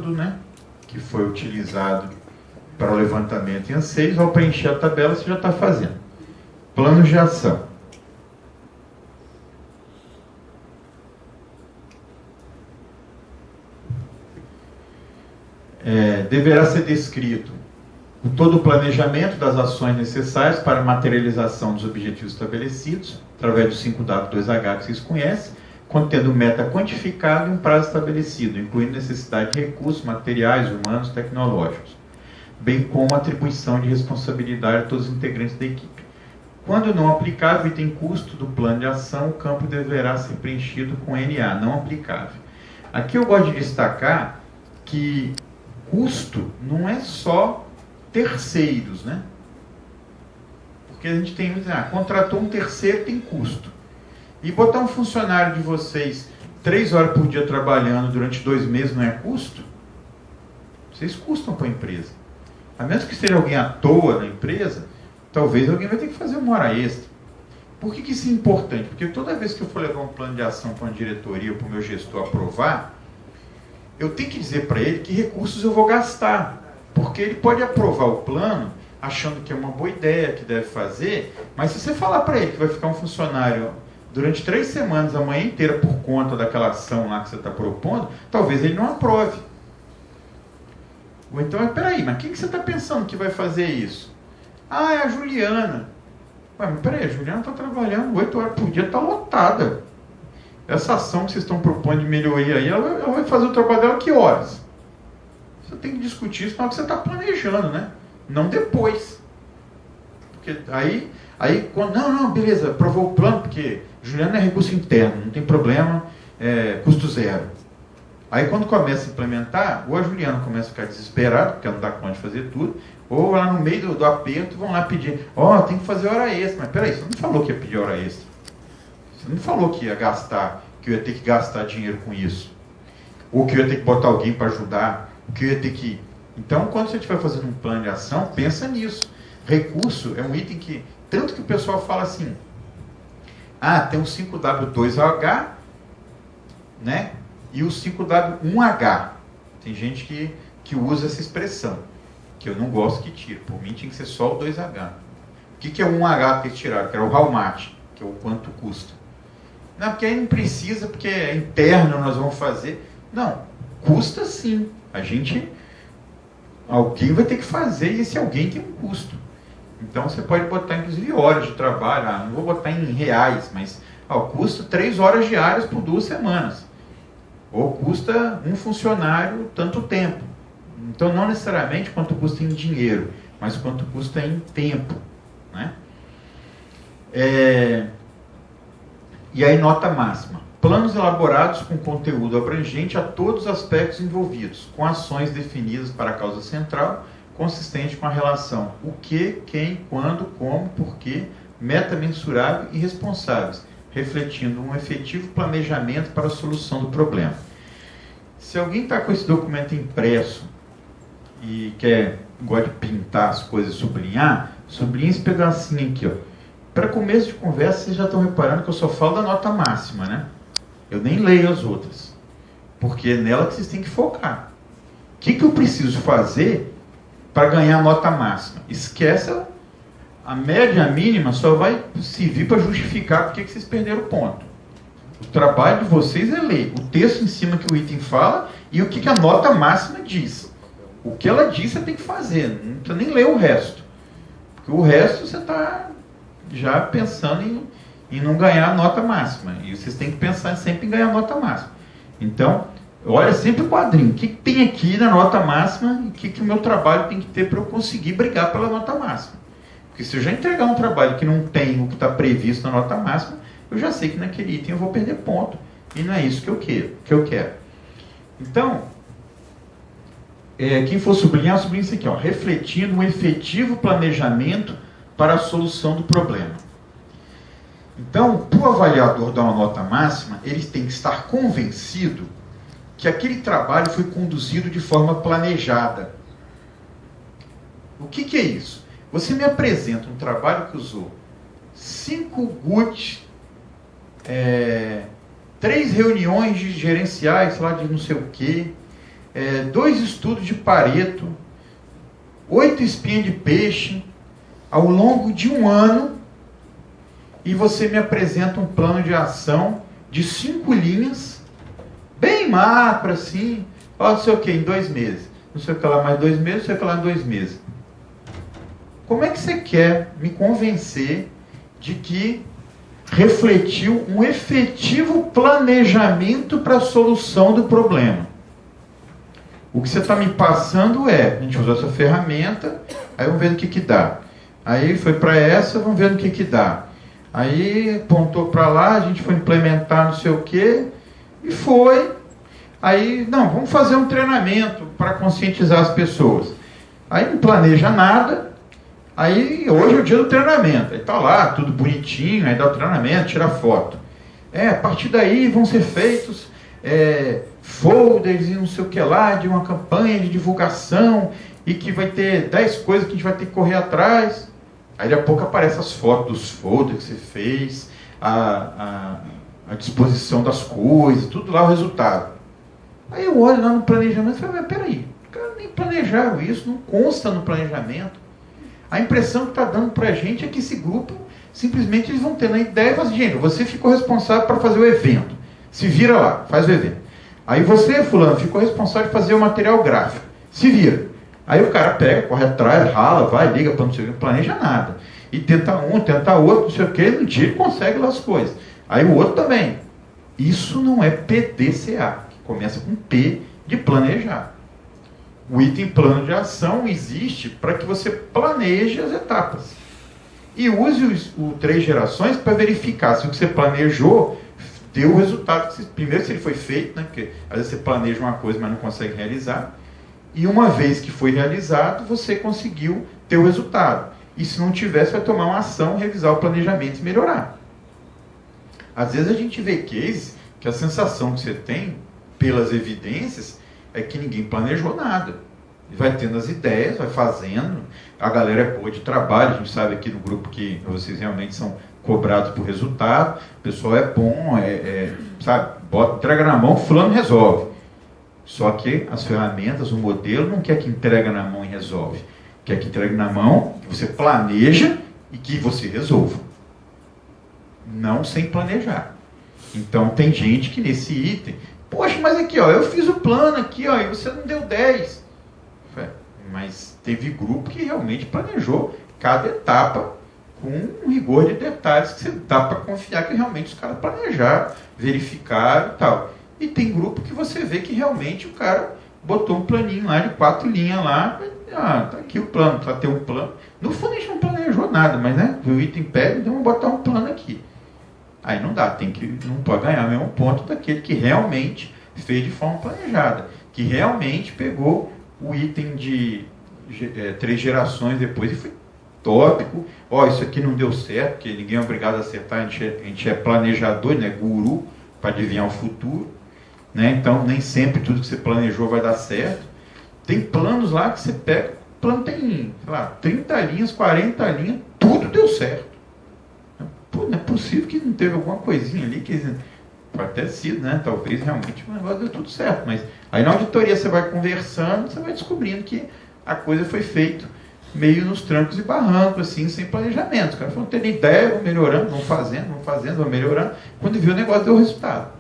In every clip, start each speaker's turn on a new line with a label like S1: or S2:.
S1: método, né, que foi utilizado para o levantamento em anseios. Ao preencher a tabela, você já está fazendo. Plano de ação. Deverá ser descrito todo o planejamento das ações necessárias para a materialização dos objetivos estabelecidos, através do 5W2H que vocês conhecem, contendo meta quantificada e um prazo estabelecido, incluindo necessidade de recursos materiais, humanos, tecnológicos, bem como atribuição de responsabilidade a todos os integrantes da equipe. Quando não aplicável, item custo do plano de ação, o campo deverá ser preenchido com NA, não aplicável. Aqui eu gosto de destacar que custo não é só terceiros, né? Porque a gente tem, contratou um terceiro, tem custo. E botar um funcionário de vocês 3 horas por dia trabalhando durante 2 meses não é custo? Vocês custam para a empresa. A menos que seja alguém à toa na empresa, talvez alguém vai ter que fazer 1 hora extra. Por que isso é importante? Porque toda vez que eu for levar um plano de ação para uma diretoria ou para o meu gestor aprovar, eu tenho que dizer para ele que recursos eu vou gastar. Porque ele pode aprovar o plano achando que é uma boa ideia, que deve fazer, mas se você falar para ele que vai ficar um funcionário durante 3 semanas, a manhã inteira, por conta daquela ação lá que você está propondo, talvez ele não aprove. Ou então, peraí, mas quem que você está pensando que vai fazer isso? Ah, é a Juliana. Ué, mas peraí, a Juliana está trabalhando 8 horas por dia, está lotada. Essa ação que vocês estão propondo de melhoria aí, ela vai fazer o trabalho dela que horas? Você tem que discutir isso na hora que você está planejando, né? Não depois. Porque aí quando, não, beleza, aprovou o plano, porque Juliana é recurso interno, não tem problema, custo zero. Aí quando começa a implementar, ou a Juliana começa a ficar desesperada, porque ela não dá conta de fazer tudo, ou lá no meio do aperto vão lá pedir, tem que fazer hora extra. Mas peraí, você não falou que ia pedir hora extra. Você não falou que ia gastar, que eu ia ter que gastar dinheiro com isso. Ou que eu ia ter que botar alguém para ajudar, que eu ia ter que... Então, quando você estiver fazendo um plano de ação, pensa nisso. Recurso é um item que... Tanto que o pessoal fala assim, tem um 5W2H, né? E o 5W1H. Tem gente que usa essa expressão, que eu não gosto que tire. Por mim tinha que ser só o 2H. O que é o 1H que eles tiraram? Que era o how much, que é o quanto custa. Não, porque aí não precisa, porque é interno, nós vamos fazer. Não, custa sim. Alguém vai ter que fazer e esse alguém tem um custo. Então você pode botar inclusive horas de trabalho, não vou botar em reais, mas custa 3 horas diárias por 2 semanas. Ou custa um funcionário tanto tempo. Então não necessariamente quanto custa em dinheiro, mas quanto custa em tempo, né? E aí nota máxima. Planos elaborados com conteúdo abrangente a todos os aspectos envolvidos, com ações definidas para a causa central, consistente com a relação o que, quem, quando, como, porquê, meta mensurável e responsáveis, refletindo um efetivo planejamento para a solução do problema. Se alguém está com esse documento impresso e gosta de pintar as coisas, sublinha esse pedacinho aqui, Para começo de conversa, vocês já estão reparando que eu só falo da nota máxima, né? Eu nem leio as outras, porque é nela que vocês têm que focar. O que eu preciso fazer para ganhar a nota máxima? Esquece a média e a mínima, só vai servir para justificar porque que vocês perderam o ponto. O trabalho de vocês é ler o texto em cima que o item fala e o que a nota máxima diz. O que ela diz você tem que fazer, não precisa nem ler o resto. Porque o resto você está já pensando em não ganhar a nota máxima. E vocês têm que pensar sempre em ganhar a nota máxima. Então, olha sempre o quadrinho. O que tem aqui na nota máxima e o que o meu trabalho tem que ter para eu conseguir brigar pela nota máxima. Porque se eu já entregar um trabalho que não tem o que está previsto na nota máxima, eu já sei que naquele item eu vou perder ponto. E não é isso que eu quero. Então, quem for sublinhar, sublinha isso aqui. Refletindo um efetivo planejamento para a solução do problema. Então, para o avaliador dar uma nota máxima, ele tem que estar convencido que aquele trabalho foi conduzido de forma planejada. O que é isso? Você me apresenta um trabalho que usou 5 GUT, 3 reuniões de gerenciais, sei lá, de não sei o quê, 2 estudos de Pareto, 8 espinhas de peixe, ao longo de um ano, e você me apresenta um plano de ação de 5 linhas, bem macro assim, não sei o que, em 2 meses, não sei o que lá mais 2 meses, não sei o que lá em 2 meses. Como é que você quer me convencer de que refletiu um efetivo planejamento para a solução do problema? O que você está me passando a gente usou essa ferramenta, aí vamos ver o que dá. Aí foi para essa, vamos ver o que dá. Aí apontou para lá, a gente foi implementar não sei o que, e foi. Aí, não, vamos fazer um treinamento para conscientizar as pessoas. Aí não planeja nada, aí hoje é o dia do treinamento. Aí está lá, tudo bonitinho, aí dá o treinamento, tira foto. A partir daí vão ser feitos folders e não sei o que lá, de uma campanha de divulgação, e que vai ter 10 coisas que a gente vai ter que correr atrás. Aí daqui a pouco aparecem as fotos dos folders que você fez, a disposição das coisas, tudo lá o resultado. Aí eu olho lá no planejamento e falo, mas peraí, os caras nem planejaram isso, não consta no planejamento. A impressão que está dando para a gente é que esse grupo, simplesmente eles vão ter na ideia e falam assim, gente, você ficou responsável para fazer o evento, se vira lá, faz o evento. Aí você, fulano, ficou responsável de fazer o material gráfico, se vira. Aí o cara pega, corre atrás, rala, vai, liga para não sei o que, não planeja nada. E tenta um, tenta outro, não sei o que, no dia ele consegue lá as coisas. Aí o outro também. Isso não é PDCA. Começa com P de planejar. O item plano de ação existe para que você planeje as etapas. E use o 3 gerações para verificar se o que você planejou deu o resultado. Primeiro, se ele foi feito, né? Porque às vezes você planeja uma coisa, mas não consegue realizar. E uma vez que foi realizado, você conseguiu ter o resultado. E se não tiver, você vai tomar uma ação, revisar o planejamento e melhorar. Às vezes a gente vê cases que a sensação que você tem, pelas evidências, é que ninguém planejou nada. Vai tendo as ideias, vai fazendo. A galera é boa de trabalho, a gente sabe aqui no grupo que vocês realmente são cobrados por resultado. O pessoal é bom, sabe? Entrega na mão, fulano resolve. Só que as ferramentas, o modelo não quer que entrega na mão e resolve. Quer que entregue na mão, que você planeja e que você resolva. Não sem planejar. Então tem gente que nesse item, poxa, mas aqui, ó, eu fiz o plano aqui, ó, e você não deu 10. Mas teve grupo que realmente planejou cada etapa com um rigor de detalhes que você dá para confiar que realmente os caras planejaram, verificaram e tal. E tem grupo que você vê que realmente o cara botou um planinho lá de 4 linhas lá, tá aqui o plano, para ter um plano. No fundo a gente não planejou nada, mas né, o item pede, então vamos botar um plano aqui. Aí não dá, não pode ganhar o mesmo ponto daquele que realmente fez de forma planejada, que realmente pegou o item de 3 gerações depois e foi tópico. Isso aqui não deu certo, porque ninguém é obrigado a acertar, a gente é planejador, né, guru, para adivinhar o futuro. Né? Então, nem sempre tudo que você planejou vai dar certo. Tem planos lá que você pega, o plano tem, sei lá, 30 linhas, 40 linhas, tudo deu certo. Pô, não é possível que não teve alguma coisinha ali que pode ter sido, né? Talvez realmente o negócio deu tudo certo, mas aí na auditoria você vai conversando, você vai descobrindo que a coisa foi feita meio nos trancos e barrancos, assim, sem planejamento. Os caras foram tendo ideia, vão melhorando, vão fazendo, vão melhorando. Quando viu o negócio, deu resultado.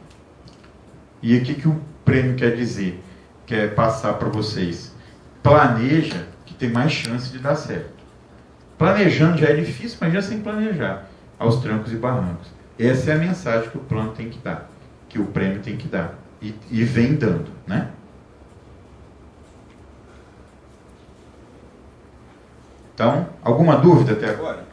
S1: E o que o prêmio quer dizer? Quer passar para vocês. Planeja, que tem mais chance de dar certo. Planejando já é difícil, mas já sem planejar, aos trancos e barrancos. Essa é a mensagem que o plano tem que dar, que o prêmio tem que dar. E vem dando, né? Então, alguma dúvida até agora?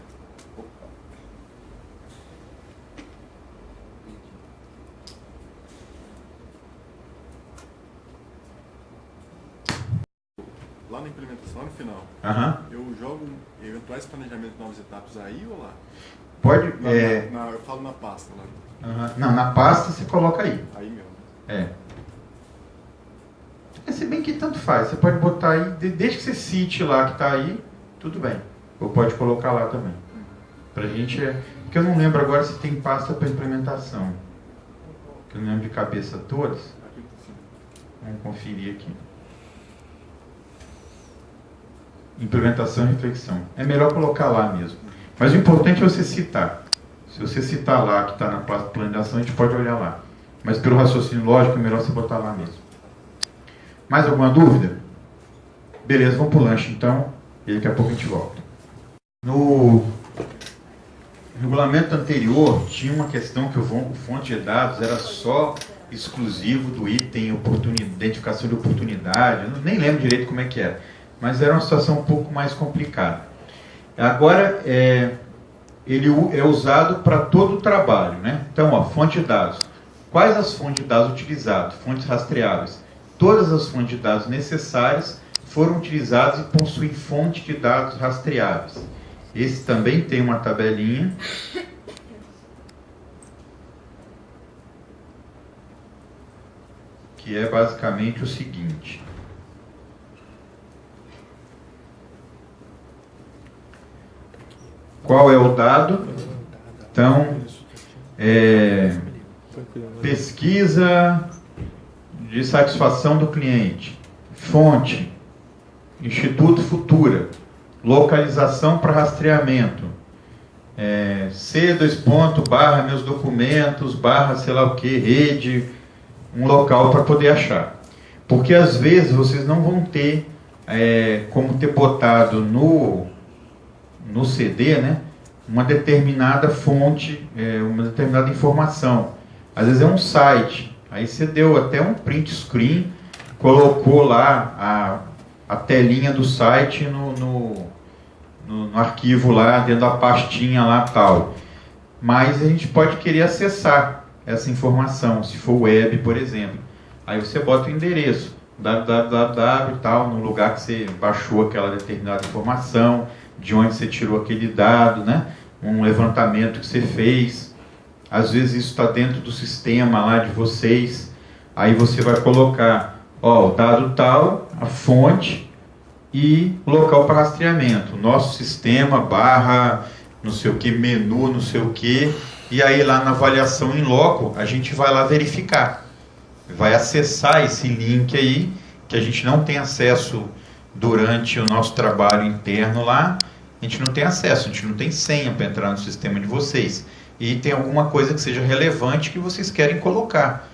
S2: Lá na implementação, lá no final, eu jogo eventuais planejamentos de novas etapas aí ou lá?
S1: Pode.
S2: Eu falo na pasta lá.
S1: Não, na pasta você coloca aí.
S2: Aí mesmo.
S1: Se bem que tanto faz, você pode botar aí, desde que você cite lá que está aí, tudo bem. Ou pode colocar lá também. Pra gente porque eu não lembro agora se tem pasta para implementação. Eu não lembro de cabeça todas. Vamos conferir aqui. implementação e reflexão. É melhor colocar lá mesmo. Mas o importante é você citar. Se você citar lá, que está na plano de ação, a gente pode olhar lá. Mas pelo raciocínio lógico, é melhor você botar lá mesmo. Mais alguma dúvida? Beleza, vamos para o lanche então, e daqui a pouco a gente volta. No regulamento anterior, tinha uma questão que o fonte de dados era só exclusivo do item identificação de oportunidade, eu nem lembro direito como é que era, mas era uma situação um pouco mais complicada. Agora, ele é usado para todo o trabalho, né? Então, ó, fonte de dados. Quais as fontes de dados utilizadas? Fontes rastreáveis. Todas as fontes de dados necessárias foram utilizadas e possuem fonte de dados rastreáveis. Esse também tem uma tabelinha. Que é basicamente o seguinte. Qual é o dado? Então, pesquisa de satisfação do cliente. Fonte, Instituto Futura. Localização para rastreamento. C2. Meus documentos, sei lá o que, rede, um local para poder achar. Porque às vezes vocês não vão ter como ter botado no CD, né, uma determinada fonte, uma determinada informação. Às vezes é um site, aí você deu até um print screen, colocou lá a telinha do site no arquivo lá, dentro da pastinha lá tal. Mas a gente pode querer acessar essa informação, se for web, por exemplo. Aí você bota o endereço, www e tal, no lugar que você baixou aquela determinada informação, de onde você tirou aquele dado, né? Um levantamento que você fez. Às vezes isso está dentro do sistema lá de vocês. Aí você vai colocar, ó, o dado tal, a fonte e local para rastreamento. Nosso sistema, não sei o que, menu, não sei o que. E aí lá na avaliação em loco, a gente vai lá verificar. Vai acessar esse link aí, que a gente não tem acesso durante o nosso trabalho interno lá. A gente não tem acesso, a gente não tem senha para entrar no sistema de vocês. E tem alguma coisa que seja relevante que vocês querem colocar.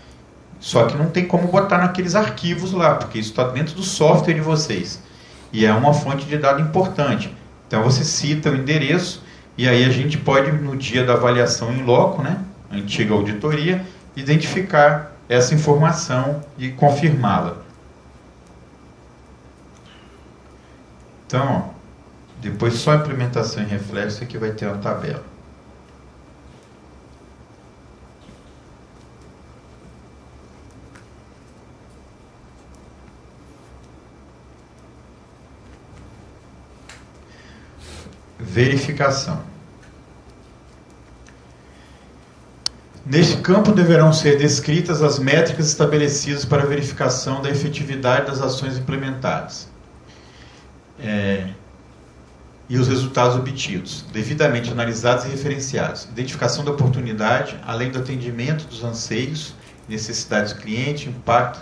S1: Só que não tem como botar naqueles arquivos lá, porque isso está dentro do software de vocês. E é uma fonte de dado importante. Então você cita o endereço, e aí a gente pode, no dia da avaliação em loco, né, antiga auditoria, identificar essa informação e confirmá-la. Então, ó, depois só implementação e reflexo aqui vai ter uma tabela. Verificação. Neste campo deverão ser descritas as métricas estabelecidas para a verificação da efetividade das ações implementadas e os resultados obtidos, devidamente analisados e referenciados. Identificação da oportunidade, além do atendimento dos anseios, necessidades do cliente, impacto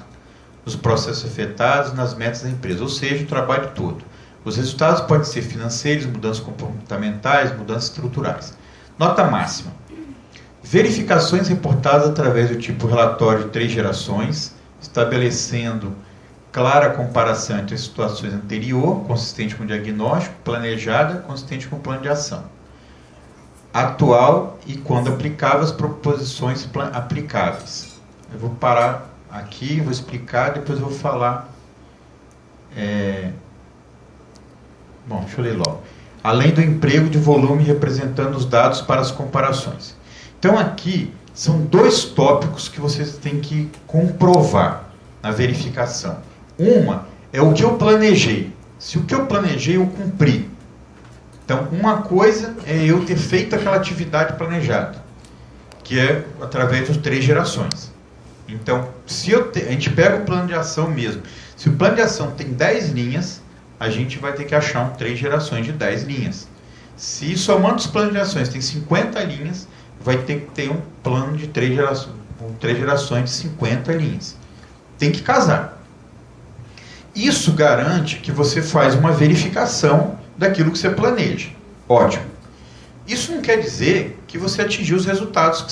S1: nos processos afetados, nas metas da empresa, ou seja, o trabalho todo. Os resultados podem ser financeiros, mudanças comportamentais, mudanças estruturais. Nota máxima. Verificações reportadas através do tipo relatório de 3 gerações, estabelecendo clara comparação entre as situações anterior, consistente com o diagnóstico, planejada, consistente com o plano de ação. Atual e, quando aplicável, as proposições aplicáveis. Eu vou parar aqui, vou explicar, depois eu vou falar. Bom, deixa eu ler logo. Além do emprego de volume representando os dados para as comparações. Então aqui são 2 tópicos que vocês têm que comprovar na verificação. Uma é o que eu planejei. Se o que eu planejei eu cumpri. Então uma coisa é eu ter feito aquela atividade planejada, que é através das 3 gerações. Então se a gente pega o plano de ação mesmo. Se o plano de ação tem 10 linhas, a gente vai ter que achar 3 gerações de 10 linhas. Se somando os planos de ações tem 50 linhas, vai ter que ter um plano de 3 gerações de 50 linhas. Tem que casar. Isso garante que você faz uma verificação daquilo que você planeja. Ótimo. Isso não quer dizer que você atingiu os resultados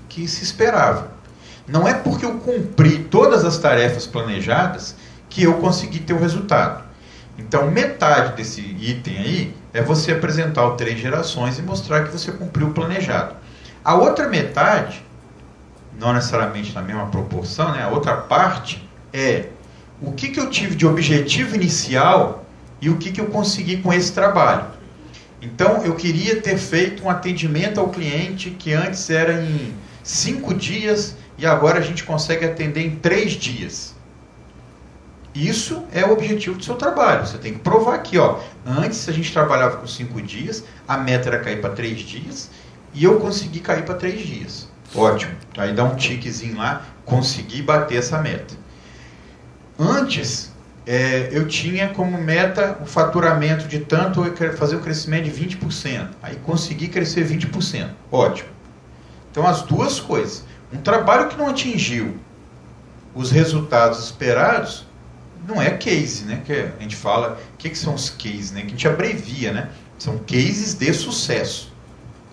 S1: que se esperava. Não é porque eu cumpri todas as tarefas planejadas que eu consegui ter o resultado. Então, metade desse item aí é você apresentar o 3 gerações e mostrar que você cumpriu o planejado. A outra metade, não necessariamente na mesma proporção, né? A outra parte é o que eu tive de objetivo inicial e o que eu consegui com esse trabalho. Então, eu queria ter feito um atendimento ao cliente que antes era em 5 dias e agora a gente consegue atender em 3 dias. Isso é o objetivo do seu trabalho. Você tem que provar aqui, ó. Antes a gente trabalhava com 5 dias, a meta era cair para 3 dias e eu consegui cair para 3 dias. Ótimo. Aí dá um tiquezinho lá, consegui bater essa meta. Antes, eu tinha como meta o faturamento de tanto, eu quero fazer um crescimento de 20%. Aí consegui crescer 20%. Ótimo. Então as duas coisas. Um trabalho que não atingiu os resultados esperados, não é case, né? Que a gente fala, o que são os cases, né? Que a gente abrevia, né? São cases de sucesso.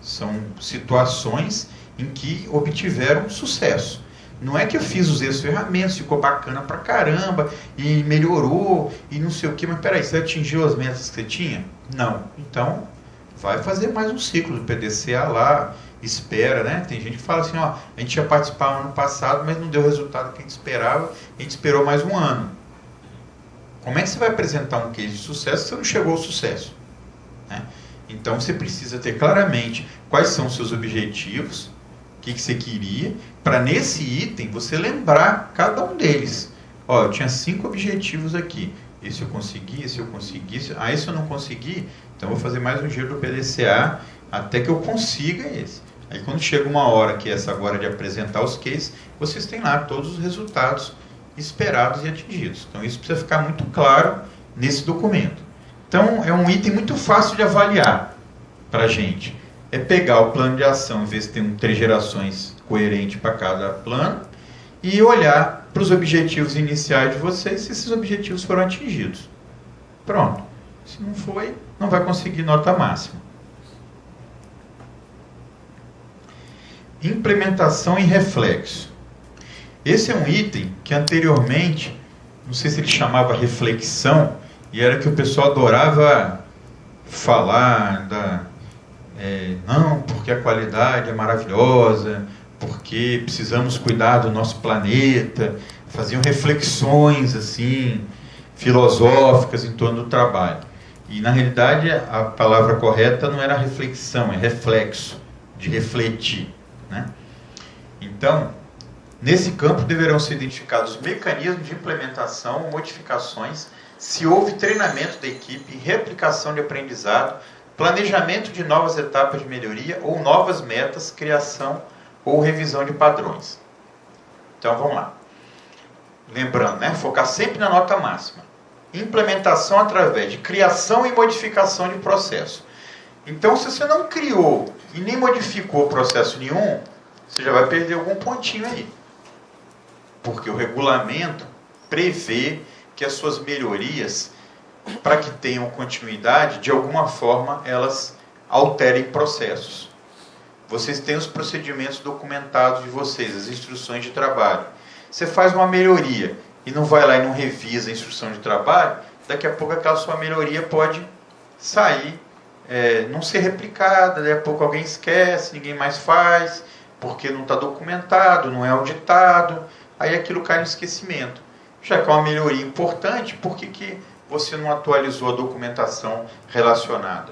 S1: São situações em que obtiveram sucesso. Não é que eu fiz os ferramentas, ficou bacana pra caramba, e melhorou, e não sei o que, mas peraí, você atingiu as metas que você tinha? Não. Então, vai fazer mais um ciclo do PDCA lá, espera, né? Tem gente que fala assim, ó, a gente ia participar no ano passado, mas não deu o resultado que a gente esperava, a gente esperou mais um ano. Como é que você vai apresentar um case de sucesso se você não chegou ao sucesso? Né? Então, você precisa ter claramente quais são os seus objetivos, o que você queria, para nesse item você lembrar cada um deles. Ó, eu tinha 5 objetivos aqui. Esse eu consegui, esse eu consegui, esse eu não consegui, então eu vou fazer mais um giro do PDCA até que eu consiga esse. Aí quando chega uma hora, que é essa agora de apresentar os cases, vocês têm lá todos os resultados esperados e atingidos. Então isso precisa ficar muito claro nesse documento. Então é um item muito fácil de avaliar para a gente. É pegar o plano de ação, em vez de ter 3 gerações coerente para cada plano, e olhar para os objetivos iniciais de vocês, se esses objetivos foram atingidos. Pronto. Se não foi, não vai conseguir nota máxima. Implementação e reflexo. Esse é um item que anteriormente, não sei se ele chamava reflexão, e era que o pessoal adorava falar não, porque a qualidade é maravilhosa, porque precisamos cuidar do nosso planeta, faziam reflexões assim, filosóficas em torno do trabalho. E na realidade a palavra correta não era reflexão, é reflexo, de refletir, né? Então, nesse campo deverão ser identificados mecanismos de implementação ou modificações, se houve treinamento da equipe, replicação de aprendizado, planejamento de novas etapas de melhoria ou novas metas, criação ou revisão de padrões. Então vamos lá. Lembrando, né? Focar sempre na nota máxima. Implementação através de criação e modificação de processo. Então, se você não criou e nem modificou processo nenhum, você já vai perder algum pontinho aí. Porque o regulamento prevê que as suas melhorias, para que tenham continuidade, de alguma forma elas alterem processos. Vocês têm os procedimentos documentados de vocês, as instruções de trabalho. Você faz uma melhoria e não vai lá e não revisa a instrução de trabalho, daqui a pouco aquela sua melhoria pode sair, não ser replicada, daqui a pouco alguém esquece, ninguém mais faz, porque não está documentado, não é auditado, aí aquilo cai no esquecimento. Já que é uma melhoria importante, por que você não atualizou a documentação relacionada?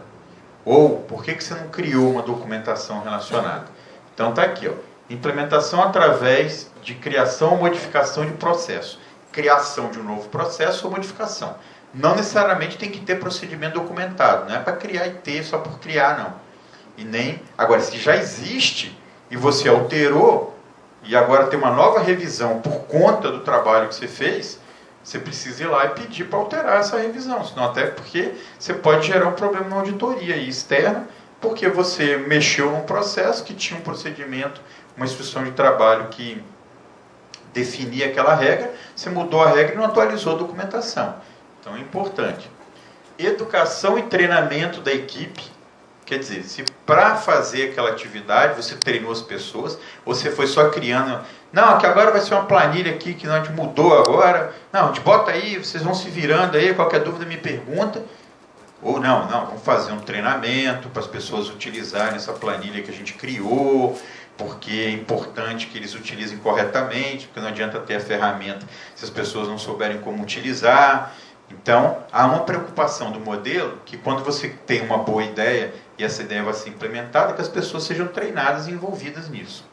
S1: Ou por que você não criou uma documentação relacionada? Então está aqui, ó, implementação através de criação ou modificação de processo. Criação de um novo processo ou modificação. Não necessariamente tem que ter procedimento documentado, não é para criar e ter só por criar, não. E nem, agora, se já existe e você alterou, e agora tem uma nova revisão por conta do trabalho que você fez, você precisa ir lá e pedir para alterar essa revisão, senão até porque você pode gerar um problema na auditoria externa, porque você mexeu num processo que tinha um procedimento, uma instrução de trabalho que definia aquela regra, você mudou a regra e não atualizou a documentação. Então é importante. Educação e treinamento da equipe. Quer dizer, se para fazer aquela atividade você treinou as pessoas, você foi só criando, não, que agora vai ser uma planilha aqui que a gente mudou agora, não, a gente bota aí, vocês vão se virando aí, qualquer dúvida me pergunta, ou não, vamos fazer um treinamento para as pessoas utilizarem essa planilha que a gente criou, porque é importante que eles utilizem corretamente, porque não adianta ter a ferramenta se as pessoas não souberem como utilizar. Então, há uma preocupação do modelo que quando você tem uma boa ideia e essa ideia vai ser implementada, que as pessoas sejam treinadas e envolvidas nisso.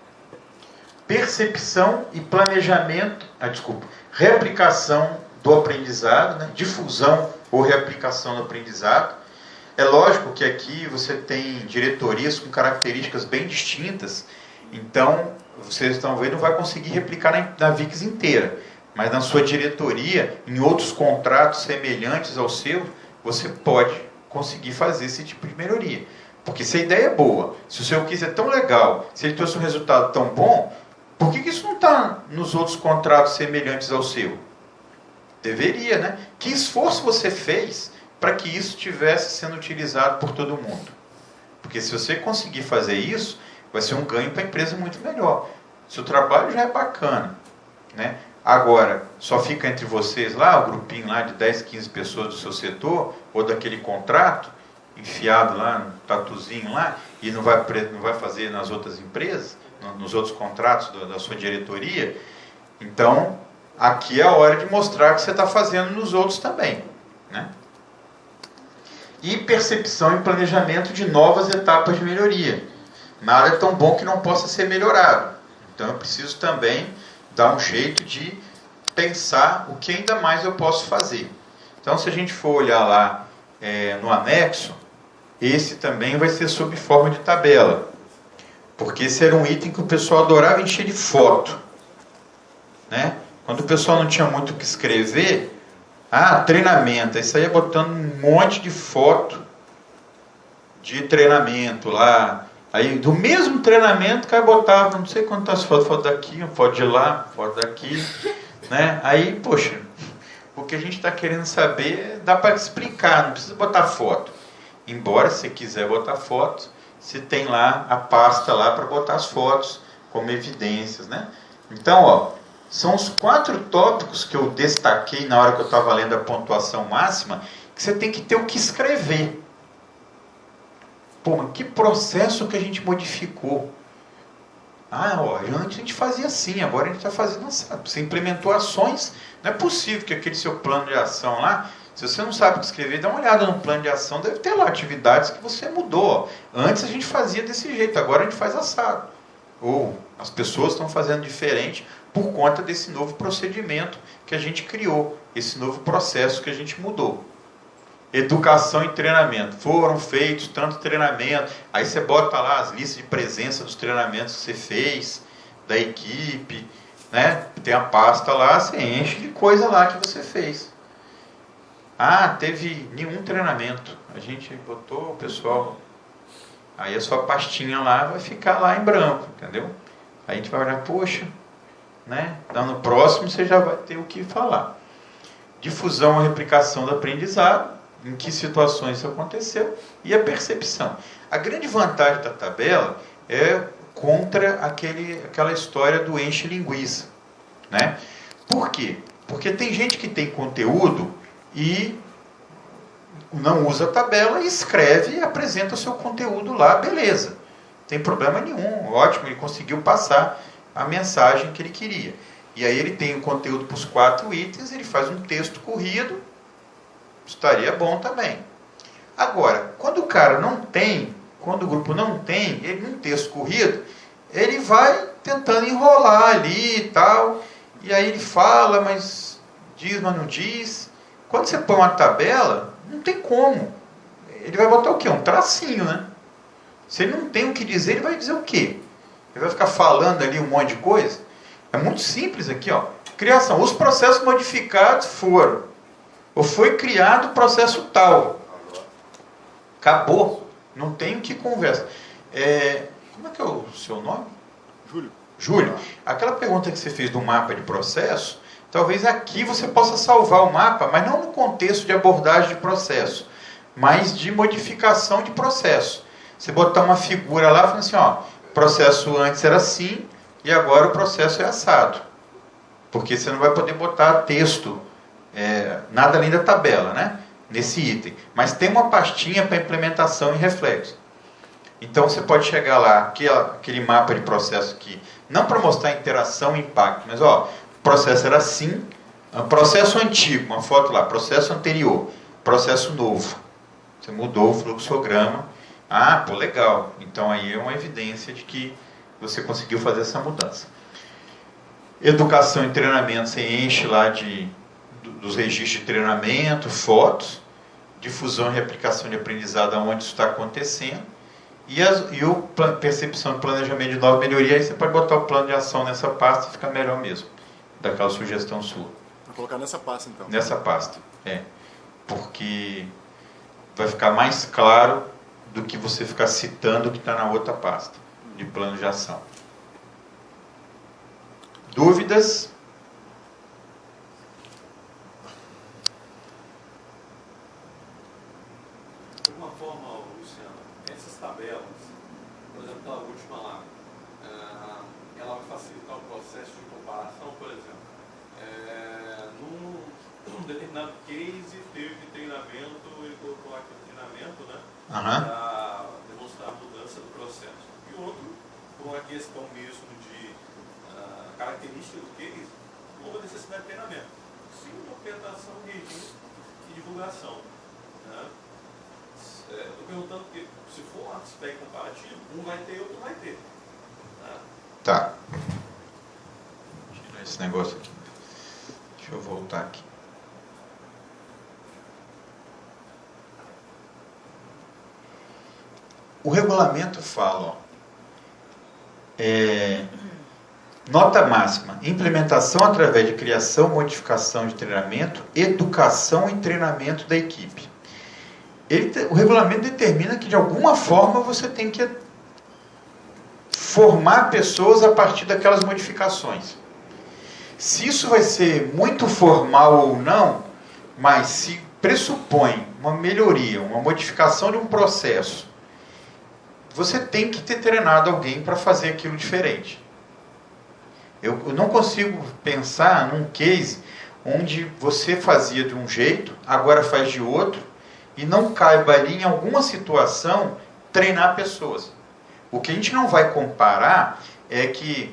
S1: Percepção e planejamento, reaplicação do aprendizado, né? Difusão ou reaplicação do aprendizado. É lógico que aqui você tem diretorias com características bem distintas, então vocês estão vendo, não vai conseguir replicar na VIX inteira. Mas na sua diretoria, em outros contratos semelhantes ao seu, você pode conseguir fazer esse tipo de melhoria. Porque se a ideia é boa, se o seu case é tão legal, se ele trouxe um resultado tão bom, por que isso não está nos outros contratos semelhantes ao seu? Deveria, né? Que esforço você fez para que isso estivesse sendo utilizado por todo mundo? Porque se você conseguir fazer isso, vai ser um ganho para a empresa muito melhor. Seu trabalho já é bacana, né? Agora, só fica entre vocês lá, o grupinho lá de 10, 15 pessoas do seu setor, ou daquele contrato, enfiado lá no tatuzinho lá, e não vai fazer nas outras empresas, nos outros contratos da sua diretoria. Então, aqui é a hora de mostrar que você está fazendo nos outros também, né? E percepção e planejamento de novas etapas de melhoria. Nada é tão bom que não possa ser melhorado. Então, eu preciso também dar um jeito de pensar o que ainda mais eu posso fazer. Então, se a gente for olhar lá no anexo, esse também vai ser sob forma de tabela. Porque esse era um item que o pessoal adorava encher de foto, né? Quando o pessoal não tinha muito o que escrever, treinamento, aí saía botando um monte de foto de treinamento lá. Aí, do mesmo treinamento, o cara botava, não sei quantas fotos, foto daqui, foto de lá, foto daqui, né? Aí, poxa, o que a gente está querendo saber, dá para explicar, não precisa botar foto. Embora, se quiser botar foto, você tem lá a pasta lá para botar as fotos como evidências, né? Então, ó, são os 4 tópicos que eu destaquei na hora que eu estava lendo a pontuação máxima, que você tem que ter o que escrever. Pô, mas que processo que a gente modificou? Antes a gente fazia assim, agora a gente está fazendo assim. Você implementou ações, não é possível que aquele seu plano de ação lá, se você não sabe o que escrever, dá uma olhada no plano de ação, deve ter lá atividades que você mudou. Antes a gente fazia desse jeito, agora a gente faz assado. Ou as pessoas estão fazendo diferente por conta desse novo procedimento que a gente criou, esse novo processo que a gente mudou. Educação e treinamento. Foram feitos tanto treinamento. Aí você bota lá as listas de presença dos treinamentos que você fez, da equipe, né? Tem a pasta lá, você enche de coisa lá que você fez. Teve nenhum treinamento. A gente botou o pessoal. Aí a sua pastinha lá vai ficar lá em branco, entendeu? Aí a gente vai olhar, poxa, né? Então, no próximo você já vai ter o que falar. Difusão e replicação do aprendizado. Em que situações isso aconteceu, e a percepção. A grande vantagem da tabela é contra aquela história do enche linguiça, né? Por quê? Porque tem gente que tem conteúdo e não usa a tabela, escreve e apresenta o seu conteúdo lá, beleza. Não tem problema nenhum, ótimo, ele conseguiu passar a mensagem que ele queria. E aí ele tem o conteúdo para os 4 itens, ele faz um texto corrido, estaria bom também. Agora, quando o cara não tem, quando o grupo não tem, ele num texto corrido, ele vai tentando enrolar ali e tal, e aí ele fala, mas diz, mas não diz. Quando você põe uma tabela, não tem como. Ele vai botar o quê? Um tracinho, né? Se ele não tem o que dizer, ele vai dizer o quê? Ele vai ficar falando ali um monte de coisa? É muito simples aqui, ó. Criação. Os processos modificados foram. Ou foi criado o processo tal. Acabou. Não tem o que conversa. Como é que é o seu nome?
S2: Júlio.
S1: Júlio, aquela pergunta que você fez do mapa de processo, talvez aqui você possa salvar o mapa, mas não no contexto de abordagem de processo, mas de modificação de processo. Você botar uma figura lá, falando assim, ó, o processo antes era assim, e agora o processo é assado. Porque você não vai poder botar texto, nada além da tabela, né? Nesse item. Mas tem uma pastinha para implementação e reflexo. Então você pode chegar lá, aquele mapa de processo aqui, não para mostrar interação e impacto, mas ó, o processo era assim, processo antigo, uma foto lá, processo anterior, processo novo. Você mudou o fluxograma. Ah, pô, legal. Então aí é uma evidência de que você conseguiu fazer essa mudança. Educação e treinamento, você enche lá dos registros de treinamento, fotos, difusão e replicação de aprendizado onde isso está acontecendo, e o percepção de planejamento de nova melhoria, aí você pode botar o plano de ação nessa pasta e fica melhor mesmo, daquela sugestão sua.
S2: Vou colocar nessa pasta então.
S1: Nessa pasta, porque vai ficar mais claro do que você ficar citando o que está na outra pasta, de plano de ação. Dúvidas?
S3: De alguma forma, Luciano, essas tabelas, por exemplo, a última lá, ela vai facilitar o processo de comparação, por exemplo. Num determinado case, teve treinamento e colocou aqui o treinamento, né? Para demonstrar a mudança do processo. E outro, por uma questão mesmo de característica do case, houve necessidade de treinamento. Sim, documentação, registro e divulgação. Né? Estou perguntando porque, se for um aspecto comparativo, um vai ter, outro vai ter. Né?
S1: Tá. Tirar esse negócio aqui. Deixa eu voltar aqui. O regulamento fala, nota máxima, implementação através de criação, modificação de treinamento, educação e treinamento da equipe. O regulamento determina que de alguma forma você tem que formar pessoas a partir daquelas modificações. Se isso vai ser muito formal ou não, mas se pressupõe uma melhoria, uma modificação de um processo, você tem que ter treinado alguém para fazer aquilo diferente. Eu não consigo pensar num case onde você fazia de um jeito, agora faz de outro, e não caiba ali em alguma situação treinar pessoas. O que a gente não vai comparar é que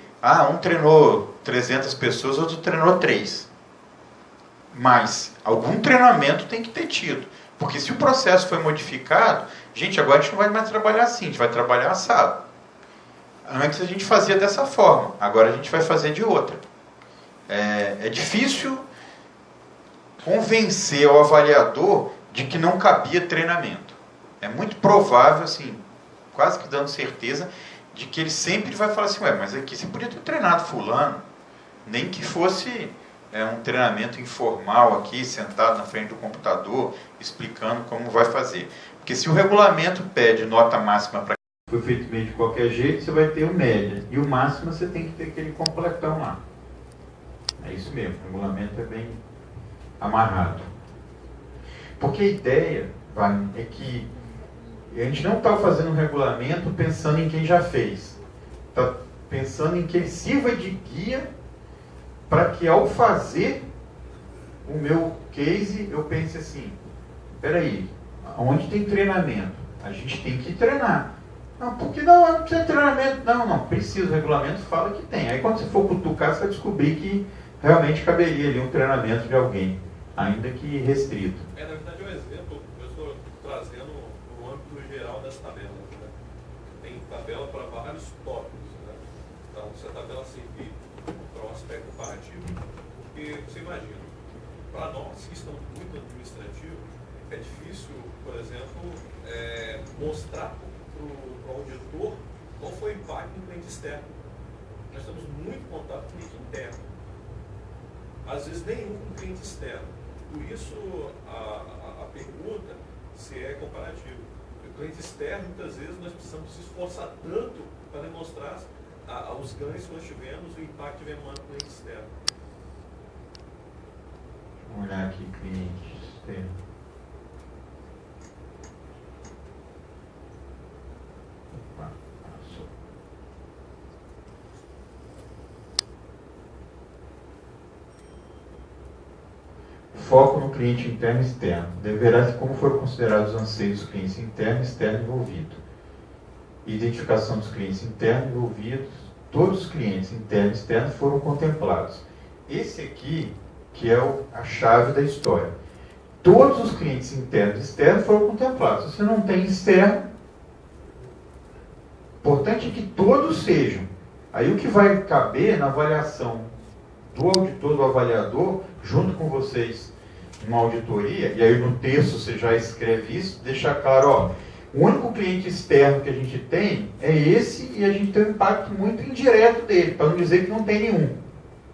S1: um treinou 300 pessoas, outro treinou 3. Mas algum treinamento tem que ter tido. Porque se o processo foi modificado, gente, agora a gente não vai mais trabalhar assim, a gente vai trabalhar assado. Antes a gente fazia dessa forma, agora a gente vai fazer de outra. É difícil convencer o avaliador de que não cabia treinamento. É muito provável, assim, quase que dando certeza, de que ele sempre vai falar assim, mas aqui você podia ter treinado fulano, nem que fosse um treinamento informal aqui, sentado na frente do computador, explicando como vai fazer. Porque se o regulamento pede nota máxima para foi feito meio de qualquer jeito, você vai ter o média. E o máximo você tem que ter aquele completão lá. É isso mesmo, o regulamento é bem amarrado. Porque a ideia, é que a gente não está fazendo um regulamento pensando em quem já fez. Está pensando em que ele sirva de guia para que ao fazer o meu case, eu pense assim, peraí, onde tem treinamento? A gente tem que treinar. Não, porque não precisa de treinamento. Não precisa, o regulamento fala que tem. Aí quando você for cutucar, você vai descobrir que realmente caberia ali um treinamento de alguém, ainda que restrito.
S3: Na verdade, um exemplo, eu estou trazendo no âmbito geral das tabelas. Né? Tem tabela para vários tópicos. Né? Então, se a tabela servir para um aspecto comparativo, porque você imagina, para nós que estamos muito administrativos, é difícil, por exemplo, mostrar para o auditor qual foi o impacto no cliente externo. Nós temos muito contato com o cliente interno. Às vezes nenhum com o cliente externo. Por isso a pergunta se é comparativo. O cliente externo, muitas vezes, nós precisamos se esforçar tanto para demonstrar os ganhos que nós tivemos, o impacto que tivemos no cliente externo.
S1: cliente externo. Opa, passou. Foco no cliente interno e externo. Deverá como foram considerados os anseios dos clientes interno e externo envolvidos. Identificação dos clientes internos envolvidos. Todos os clientes internos e externos foram contemplados. Esse aqui, que é a chave da história. Todos os clientes internos e externos foram contemplados. Se você não tem externo, importante é que todos sejam. Aí o que vai caber na avaliação do auditor, do avaliador, junto com vocês, uma auditoria, e aí no texto você já escreve isso, deixar claro, ó, o único cliente externo que a gente tem é esse, e a gente tem um impacto muito indireto dele, para não dizer que não tem nenhum.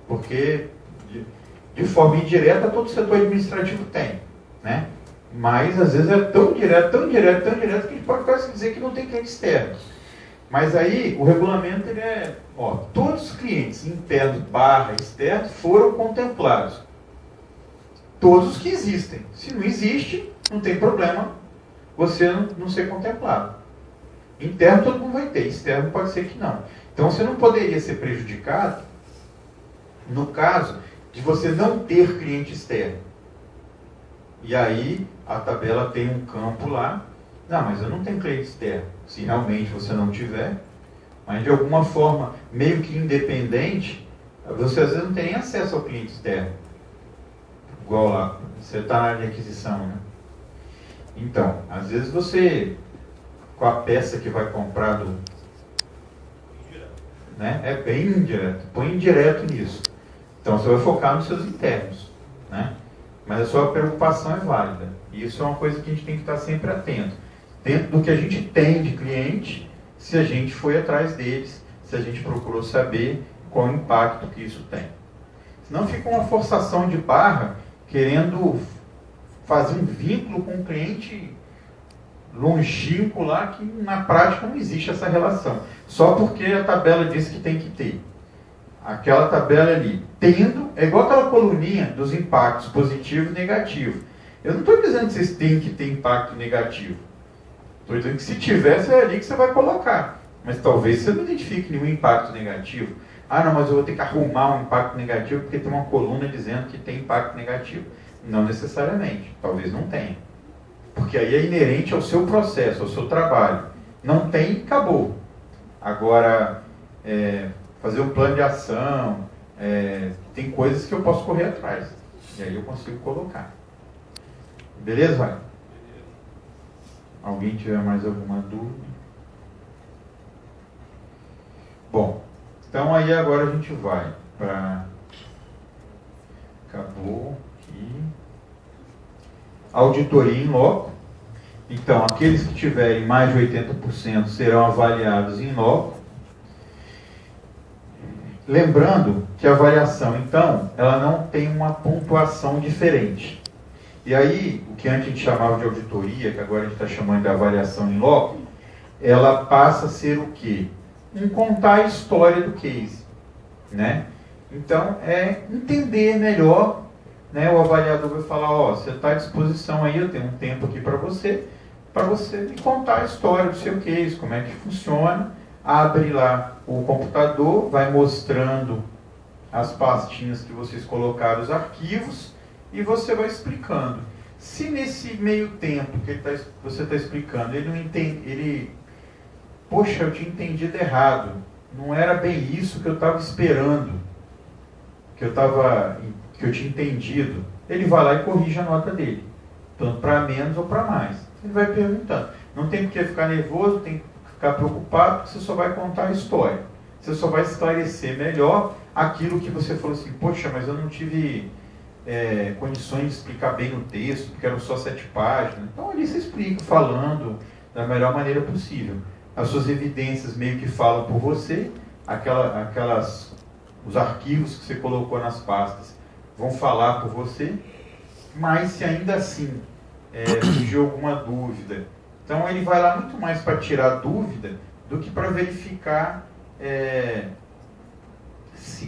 S1: Porque, de forma indireta, todo o setor administrativo tem, né? Mas, às vezes, é tão direto, que a gente pode quase dizer que não tem cliente externo. Mas aí, o regulamento, ele é, ó, todos os clientes internos / externos foram contemplados. Todos os que existem. Se não existe, não tem problema você não ser contemplado. Interno todo mundo vai ter, externo pode ser que não. Então você não poderia ser prejudicado no caso de você não ter cliente externo. E aí a tabela tem um campo lá, não, mas eu não tenho cliente externo. Se realmente você não tiver, mas de alguma forma meio que independente, você às vezes não tem nem acesso ao cliente externo. Igual lá, você está na área de aquisição, né? Então, às vezes você, com a peça que vai comprar do... né, é bem indireto, põe indireto nisso. Então você vai focar nos seus internos, né? Mas a sua preocupação é válida. E isso é uma coisa que a gente tem que estar sempre atento. Dentro do que a gente tem de cliente, se a gente foi atrás deles, se a gente procurou saber qual o impacto que isso tem. Senão fica uma forçação de barra, querendo fazer um vínculo com um cliente longínquo lá, que na prática não existe essa relação. Só porque a tabela diz que tem que ter. Aquela tabela ali, tendo, é igual aquela coluninha dos impactos positivo e negativo. Eu não estou dizendo que vocês têm que ter impacto negativo. Estou dizendo que se tivesse, é ali que você vai colocar. Mas talvez você não identifique nenhum impacto negativo. Ah, não, mas eu vou ter que arrumar um impacto negativo porque tem uma coluna dizendo que tem impacto negativo. Não necessariamente. Talvez não tenha. Porque aí é inerente ao seu processo, ao seu trabalho. Não tem, acabou. Agora, fazer um plano de ação, tem coisas que eu posso correr atrás. E aí eu consigo colocar. Beleza, vai? Alguém tiver mais alguma dúvida? Bom, então aí agora a gente vai para... Acabou aqui. Auditoria em loco. Então, aqueles que tiverem mais de 80% serão avaliados em loco. Lembrando que a avaliação, então, ela não tem uma pontuação diferente. E aí, o que antes a gente chamava de auditoria, que agora a gente está chamando de avaliação em loco, ela passa a ser o quê? Contar a história do case, né? Então, é entender melhor, né? O avaliador vai falar, ó, você está à disposição aí, eu tenho um tempo aqui para você me contar a história do seu case, como é que funciona. Abre lá o computador, vai mostrando as pastinhas que vocês colocaram, os arquivos, e você vai explicando. Se nesse meio tempo que você está explicando, ele não entende, poxa, eu tinha entendido errado, não era bem isso que eu estava esperando, que eu tinha entendido, ele vai lá e corrige a nota dele, tanto para menos ou para mais. Ele vai perguntando. Não tem por que ficar nervoso, tem que ficar preocupado, porque você só vai contar a história. Você só vai esclarecer melhor aquilo que você falou assim, poxa, mas eu não tive condições de explicar bem no texto, porque eram só 7 páginas. Então ali você explica, falando da melhor maneira possível. As suas evidências meio que falam por você, os arquivos que você colocou nas pastas vão falar por você, mas se ainda assim surgiu alguma dúvida, então ele vai lá muito mais para tirar dúvida do que para verificar,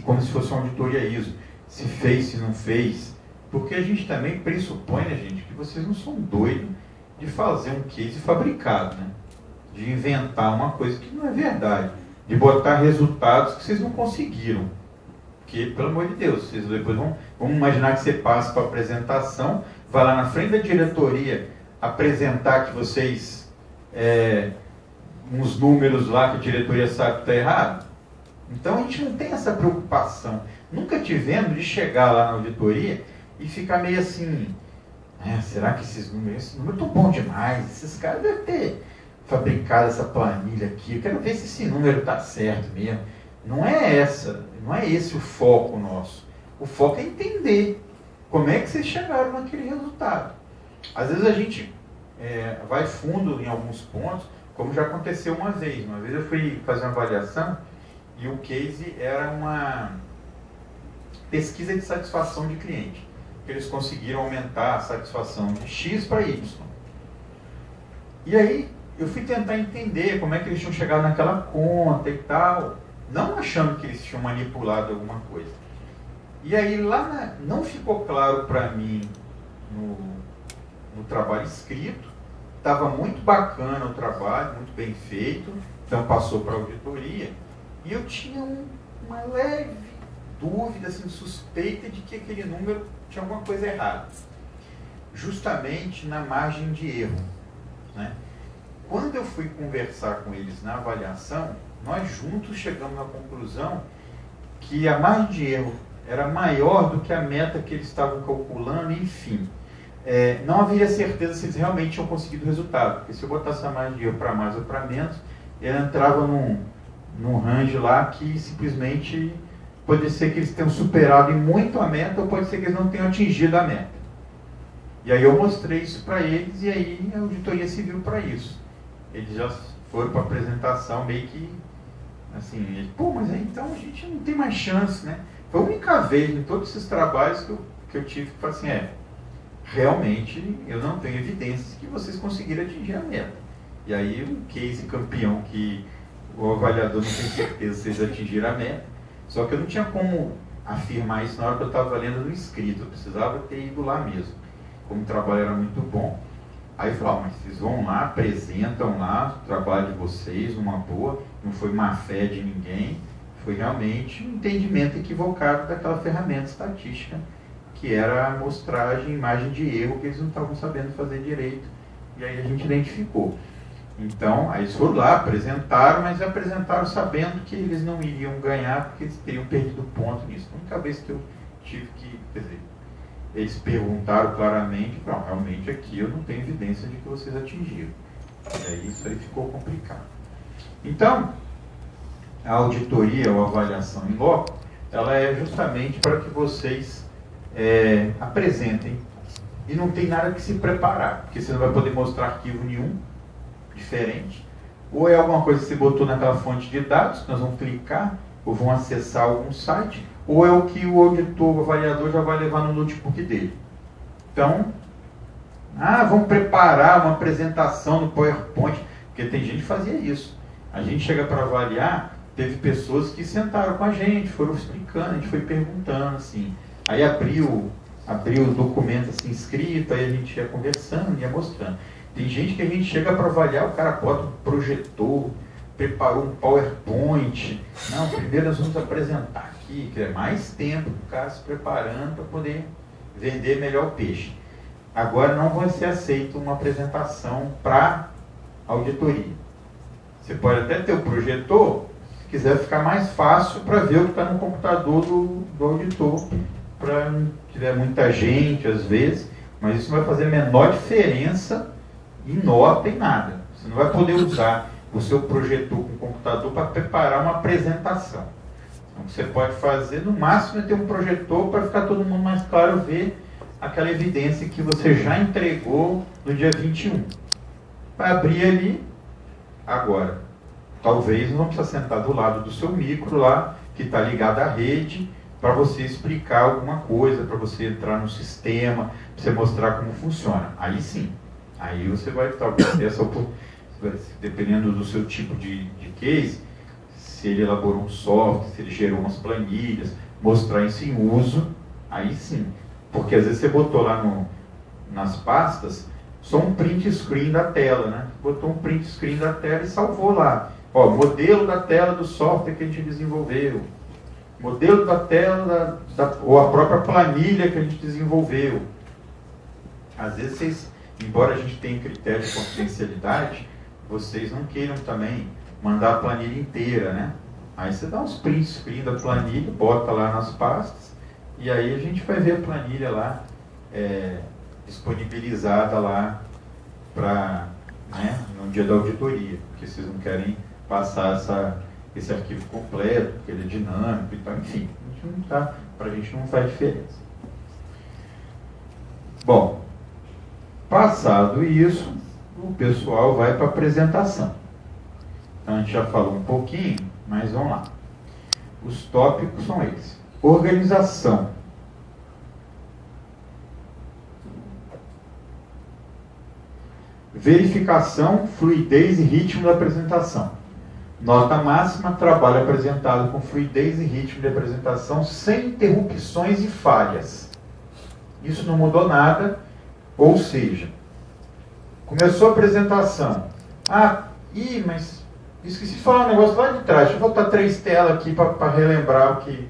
S1: como se fosse uma auditoria ISO, se fez, se não fez, Porque a gente também pressupõe, né, gente, que vocês não são doidos de fazer um case fabricado, né? De inventar uma coisa que não é verdade, de botar resultados que vocês não conseguiram. Porque, pelo amor de Deus, vocês depois vamos imaginar que você passa para a apresentação, vai lá na frente da diretoria apresentar que vocês, uns números lá que a diretoria sabe que está errado. Então a gente não tem essa preocupação. Nunca tivemos de chegar lá na auditoria e ficar meio assim, será que esses números estão bons demais? Esses caras devem ter fabricado essa planilha aqui, eu quero ver se esse número está certo mesmo. Não é esse o foco nosso. O foco é entender como é que vocês chegaram naquele resultado. Às vezes a gente vai fundo em alguns pontos, como já aconteceu uma vez. Uma vez eu fui fazer uma avaliação e o case era uma pesquisa de satisfação de cliente. Eles conseguiram aumentar a satisfação de X para Y. E aí eu fui tentar entender como é que eles tinham chegado naquela conta e tal, não achando que eles tinham manipulado alguma coisa. E aí lá não ficou claro para mim no trabalho escrito, estava muito bacana o trabalho, muito bem feito, então passou para a auditoria, e eu tinha uma leve dúvida, assim, suspeita de que aquele número tinha alguma coisa errada, justamente na margem de erro, né? Quando eu fui conversar com eles na avaliação, nós juntos chegamos à conclusão que a margem de erro era maior do que a meta que eles estavam calculando, enfim. Não haveria certeza se eles realmente tinham conseguido o resultado, porque se eu botasse a margem de erro para mais ou para menos, ele entrava num range lá que simplesmente pode ser que eles tenham superado em muito a meta, ou pode ser que eles não tenham atingido a meta. E aí eu mostrei isso para eles, e aí a auditoria civil para isso. Eles já foram para a apresentação meio que assim, mas aí então a gente não tem mais chance, né? Foi a única vez em todos esses trabalhos que eu tive que falar assim, realmente eu não tenho evidências que vocês conseguiram atingir a meta. E aí um case campeão que o avaliador não tem certeza se vocês atingiram a meta, só que eu não tinha como afirmar isso na hora que eu estava lendo no escrito, eu precisava ter ido lá mesmo, como o trabalho era muito bom. Aí eu falei, mas vocês vão lá, apresentam lá o trabalho de vocês, uma boa, não foi má fé de ninguém, foi realmente um entendimento equivocado daquela ferramenta estatística, que era a amostragem, imagem de erro, que eles não estavam sabendo fazer direito, e aí a gente identificou. Então, aí eles foram lá, apresentaram, mas apresentaram sabendo que eles não iriam ganhar, porque eles teriam perdido ponto nisso. A única vez que eu tive que, quer dizer, eles perguntaram claramente, realmente aqui eu não tenho evidência de que vocês atingiram. E aí isso aí ficou complicado. Então, a auditoria ou avaliação em loco, ela é justamente para que vocês apresentem. E não tem nada que se preparar, porque você não vai poder mostrar arquivo nenhum diferente. Ou é alguma coisa que você botou naquela fonte de dados, que nós vamos clicar, ou vão acessar algum site, ou é o que o auditor, o avaliador já vai levar no notebook dele. Então, vamos preparar uma apresentação no PowerPoint, porque tem gente que fazia isso. A gente chega para avaliar, teve pessoas que sentaram com a gente, foram explicando, a gente foi perguntando, assim. Aí abriu o documento assim escrito, aí a gente ia conversando, ia mostrando. Tem gente que a gente chega para avaliar, o cara bota um projetor, preparou um PowerPoint. Não, primeiro nós vamos apresentar aqui, que é mais tempo o cara se preparando para poder vender melhor o peixe. Agora não vai ser aceito uma apresentação para auditoria. Você pode até ter o projetor, se quiser ficar mais fácil para ver o que está no computador do auditor, para não tiver muita gente às vezes, mas isso não vai fazer a menor diferença em nota em nada. Você não vai poder usar o seu projetor com o computador para preparar uma apresentação. Então, o que você pode fazer, no máximo, é ter um projetor para ficar todo mundo mais claro ver aquela evidência que você já entregou no dia 21. Vai abrir ali, agora. Talvez não precisa sentar do lado do seu micro lá, que está ligado à rede, para você explicar alguma coisa, para você entrar no sistema, para você mostrar como funciona. Aí sim, aí você vai talvez ter essa oportunidade, dependendo do seu tipo de case, se ele elaborou um software, se ele gerou umas planilhas, mostrar isso em uso, aí sim. Porque às vezes você botou lá nas pastas só um print screen da tela, né? Botou um print screen da tela e salvou lá. Ó, modelo da tela do software que a gente desenvolveu. Modelo da tela ou a própria planilha que a gente desenvolveu. Às vezes vocês, embora a gente tenha critério de confidencialidade, vocês não queiram também mandar a planilha inteira, né? Aí você dá uns print screen da planilha, bota lá nas pastas, e aí a gente vai ver a planilha lá disponibilizada lá para, né, no dia da auditoria, porque vocês não querem passar esse arquivo completo, porque ele é dinâmico e tal, enfim, para a gente não faz diferença. Bom, passado isso, o pessoal vai para a apresentação. Então a gente já falou um pouquinho, mas vamos lá. Os tópicos são esses. Organização. Verificação, fluidez e ritmo da apresentação. Nota máxima, trabalho apresentado com fluidez e ritmo de apresentação, sem interrupções e falhas. Isso não mudou nada, ou seja, começou a apresentação. Mas esqueci de falar um negócio lá de trás. Deixa eu voltar 3 telas aqui para relembrar o que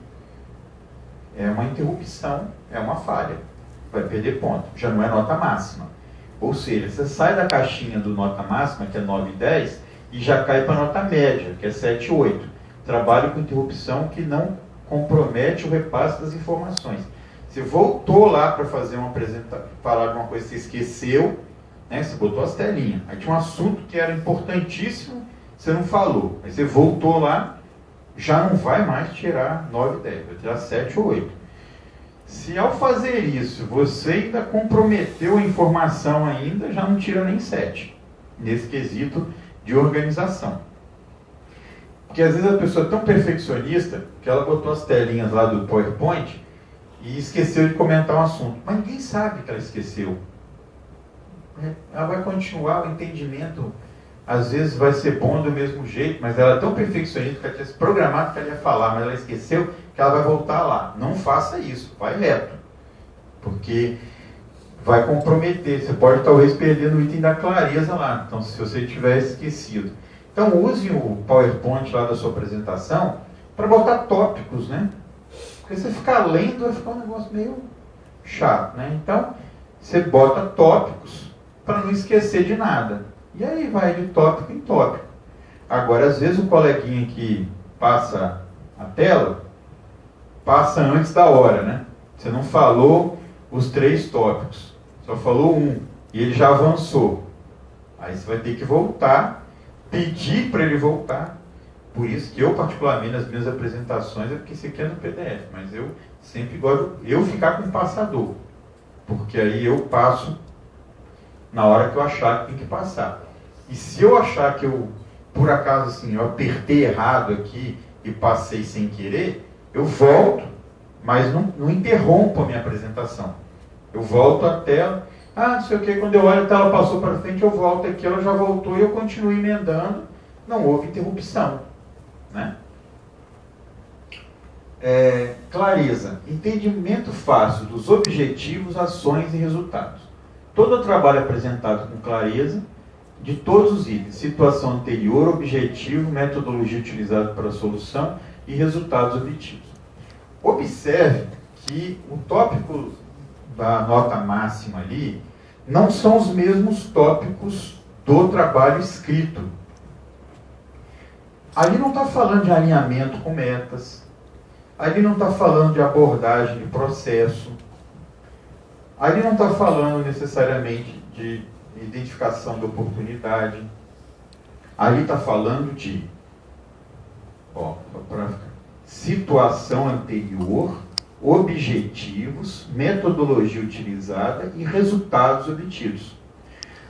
S1: é uma interrupção, é uma falha. Vai perder ponto. Já não é nota máxima. Ou seja, você sai da caixinha do nota máxima, que é 9 e 10, e já cai para a nota média, que é 7 e 8. Trabalho com interrupção que não compromete o repasse das informações. Você voltou lá para fazer uma apresentação, falar de uma coisa que você esqueceu, né? Você botou as telinhas. Aí tinha um assunto que era importantíssimo, você não falou. Aí você voltou lá, já não vai mais tirar 9 e 10, vai tirar 7 ou 8. Se ao fazer isso, você ainda comprometeu a informação ainda, já não tira nem 7, nesse quesito de organização. Porque às vezes a pessoa é tão perfeccionista que ela botou as telinhas lá do PowerPoint e esqueceu de comentar um assunto. Mas ninguém sabe que ela esqueceu. Ela vai continuar, o entendimento às vezes vai ser bom do mesmo jeito, mas ela é tão perfeccionista que ela tinha se programado que ela ia falar, mas ela esqueceu que ela vai voltar lá. Não faça isso, vai reto. Porque vai comprometer, você pode talvez perder no item da clareza lá, então se você tiver esquecido. Então use o PowerPoint lá da sua apresentação para botar tópicos, né? Porque você ficar lendo vai ficar um negócio meio chato, né? Então você bota tópicos para não esquecer de nada. E aí vai de tópico em tópico. Agora, às vezes o coleguinha que passa a tela, passa antes da hora, né? Você não falou os 3 tópicos, só falou um, e ele já avançou. Aí você vai ter que voltar, pedir para ele voltar. Por isso que eu, particularmente, nas minhas apresentações, porque isso aqui é no PDF, mas eu sempre gosto de eu ficar com o passador, porque aí eu passo na hora que eu achar que tem que passar. E se eu achar que eu, por acaso, assim, eu apertei errado aqui e passei sem querer, eu volto, mas não interrompo a minha apresentação. Eu volto à tela, não sei o que, quando eu olho a tela passou para frente, eu volto aqui, ela já voltou e eu continuo emendando, não houve interrupção, né? Clareza, entendimento fácil dos objetivos, ações e resultados. Todo o trabalho apresentado com clareza, de todos os itens, situação anterior, objetivo, metodologia utilizada para a solução e resultados obtidos. Observe que o tópico da nota máxima ali não são os mesmos tópicos do trabalho escrito. Ali não está falando de alinhamento com metas, ali não está falando de abordagem de processo, ali não está falando necessariamente de identificação de oportunidade, ali está falando de situação anterior, objetivos, metodologia utilizada e resultados obtidos.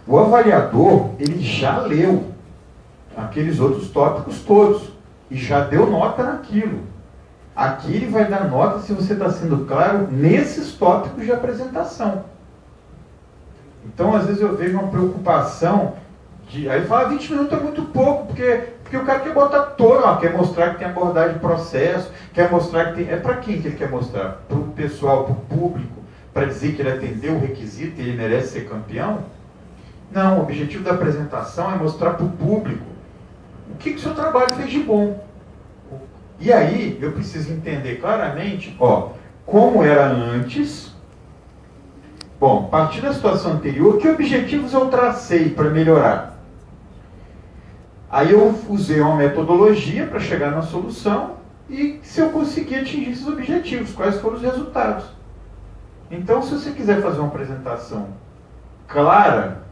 S1: O avaliador, ele já leu aqueles outros tópicos todos e já deu nota naquilo. Aqui ele vai dar nota se você está sendo claro nesses tópicos de apresentação. Então, às vezes eu vejo uma preocupação de... Aí ele fala, 20 minutos é muito pouco, porque o cara quer botar todo, quer mostrar que tem abordagem de processo, quer mostrar que tem... É para quem que ele quer mostrar? Para o pessoal, para o público, para dizer que ele atendeu o requisito e ele merece ser campeão? Não, o objetivo da apresentação é mostrar para o público o que o seu trabalho fez de bom. E aí, eu preciso entender claramente, como era antes. Bom, a partir da situação anterior, que objetivos eu tracei para melhorar? Aí eu usei uma metodologia para chegar na solução e se eu conseguir atingir esses objetivos, quais foram os resultados. Então, se você quiser fazer uma apresentação clara,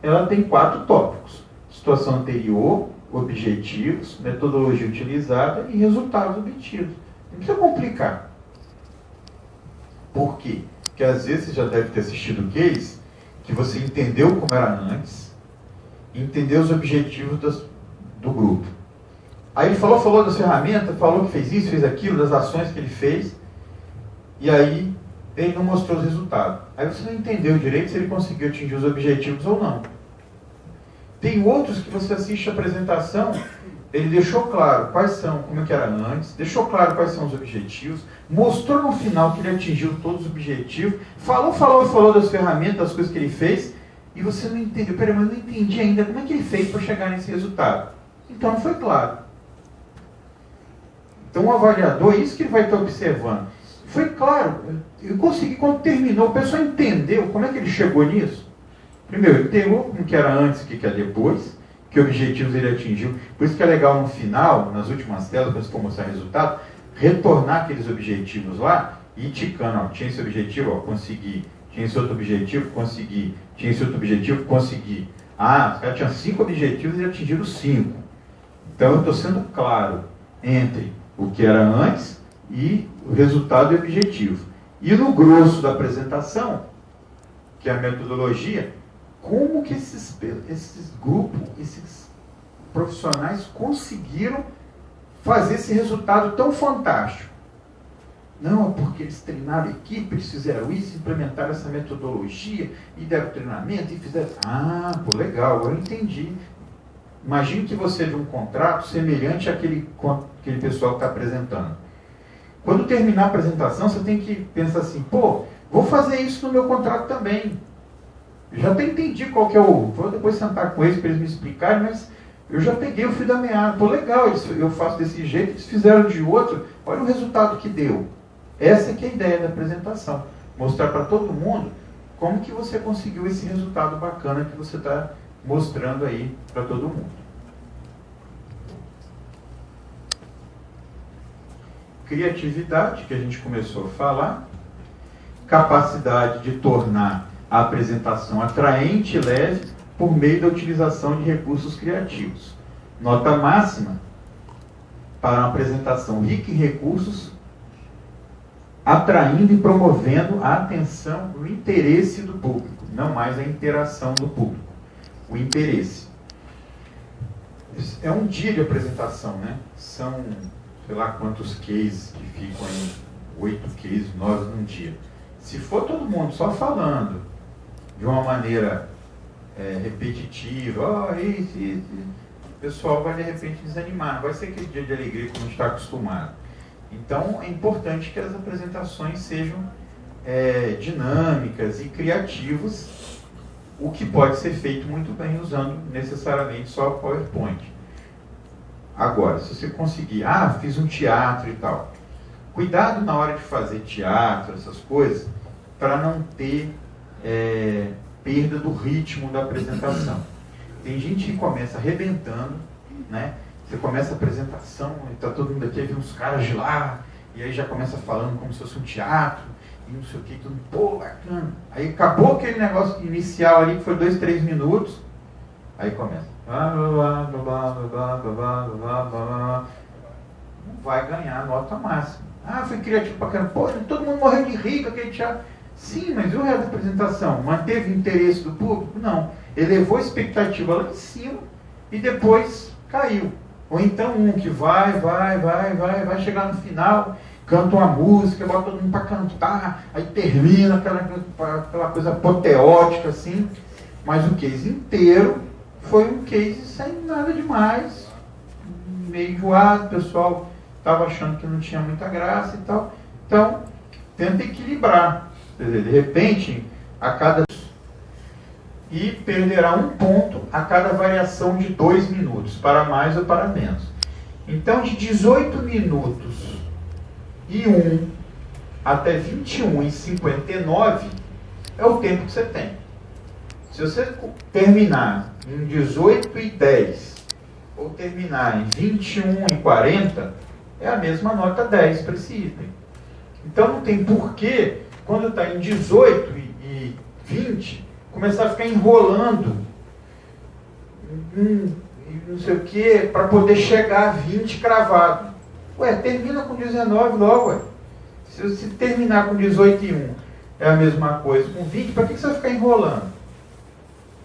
S1: ela tem 4 tópicos: situação anterior, objetivos, metodologia utilizada e resultados obtidos. Não precisa complicar. Por quê? Porque às vezes você já deve ter assistido o case, que você entendeu como era antes, entendeu os objetivos do grupo. Aí ele falou das ferramentas, falou que fez isso, fez aquilo, das ações que ele fez, e aí ele não mostrou os resultados. Aí você não entendeu direito se ele conseguiu atingir os objetivos ou não. Tem outros que você assiste a apresentação, ele deixou claro quais são, como é que era antes, deixou claro quais são os objetivos, mostrou no final que ele atingiu todos os objetivos, falou das ferramentas, das coisas que ele fez, e você não entendeu. Peraí, mas eu não entendi ainda como é que ele fez para chegar nesse resultado. Então não foi claro. Então o avaliador, é isso que ele vai estar observando. Foi claro, eu consegui, quando terminou, o pessoal entendeu como é que ele chegou nisso. Primeiro, ele entendeu como que era antes, o que é depois, que objetivos ele atingiu. Por isso que é legal no final, nas últimas telas, quando você for mostrar resultado, retornar aqueles objetivos lá e ir ticando. Tinha esse objetivo, consegui. Tinha esse outro objetivo, consegui. Tinha esse outro objetivo, consegui. Os caras tinham 5 objetivos e atingiram 5. Então eu estou sendo claro entre o que era antes e o resultado e objetivo. E no grosso da apresentação, que é a metodologia, como que esses grupos, esses profissionais conseguiram fazer esse resultado tão fantástico? Não, é porque eles treinaram a equipe, eles fizeram isso, implementaram essa metodologia, e deram treinamento, e fizeram... legal, agora eu entendi. Imagine que você vê um contrato semelhante àquele pessoal que está apresentando. Quando terminar a apresentação, você tem que pensar assim, vou fazer isso no meu contrato também. Eu já até entendi qual que é vou depois sentar com eles para eles me explicarem, mas eu já peguei o fio da meada. Legal, eu faço desse jeito, eles fizeram de outro, olha o resultado que deu. Essa que é a ideia da apresentação. Mostrar para todo mundo como que você conseguiu esse resultado bacana que você está mostrando aí para todo mundo. Criatividade, que a gente começou a falar. Capacidade de tornar a apresentação atraente e leve por meio da utilização de recursos criativos. Nota máxima para uma apresentação rica em recursos, atraindo e promovendo a atenção, o interesse do público, não mais a interação do público, o interesse. É um dia de apresentação, né? São, sei lá quantos cases que ficam aí, 8 cases, 9 num dia. Se for todo mundo só falando de uma maneira repetitiva, o pessoal vai de repente desanimar, não vai ser aquele dia de alegria como a gente está acostumado. Então é importante que as apresentações sejam dinâmicas e criativas, o que pode ser feito muito bem usando necessariamente só o PowerPoint. Agora, se você conseguir, fiz um teatro e tal, cuidado na hora de fazer teatro, essas coisas, para não ter perda do ritmo da apresentação. Tem gente que começa arrebentando, né? Você começa a apresentação, e está todo mundo aqui, vem uns caras de lá, e aí já começa falando como se fosse um teatro, e não sei o que, tudo, bacana. Aí acabou aquele negócio inicial ali, que foi 2, 3 minutos, aí começa. Não vai ganhar a nota máxima. Foi criativo pra caramba. Todo mundo morreu de rir com aquele teatro. Sim, mas e o resto da apresentação? Manteve o interesse do público? Não. Elevou a expectativa lá em cima e depois caiu. Ou então um que vai chegar no final, canta uma música, bota todo mundo para cantar, aí termina aquela coisa apoteótica assim, mas o case inteiro foi um case sem nada demais, meio enjoado, o pessoal estava achando que não tinha muita graça e tal. Então, tenta equilibrar. Quer dizer, de repente, a cada... E perderá 1 ponto a cada variação de 2 minutos, para mais ou para menos. Então, de 18 minutos e 1 até 21 e 59 é o tempo que você tem. Se você terminar em 18 e 10 ou terminar em 21 e 40, é a mesma nota 10 para esse item. Então não tem porquê, quando está em 18 e 20, começar a ficar enrolando não sei o que, para poder chegar a 20 cravado. Ué, termina com 19 logo, ué. Se você terminar com 18 e 1 é a mesma coisa com 20, para que você vai ficar enrolando?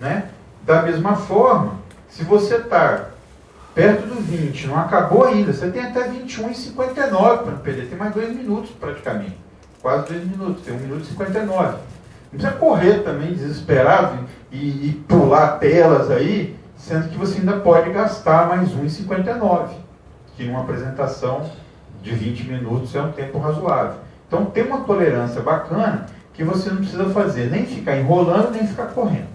S1: Né? Da mesma forma, se você está perto do 20, não acabou ainda, você tem até 21 e 59 para não perder, tem mais 2 minutos praticamente, quase 2 minutos, tem 1 minuto e 59. Não precisa correr também desesperado e pular telas aí, sendo que você ainda pode gastar mais 1,59, que numa apresentação de 20 minutos é um tempo razoável. Então tem uma tolerância bacana que você não precisa fazer, nem ficar enrolando, nem ficar correndo.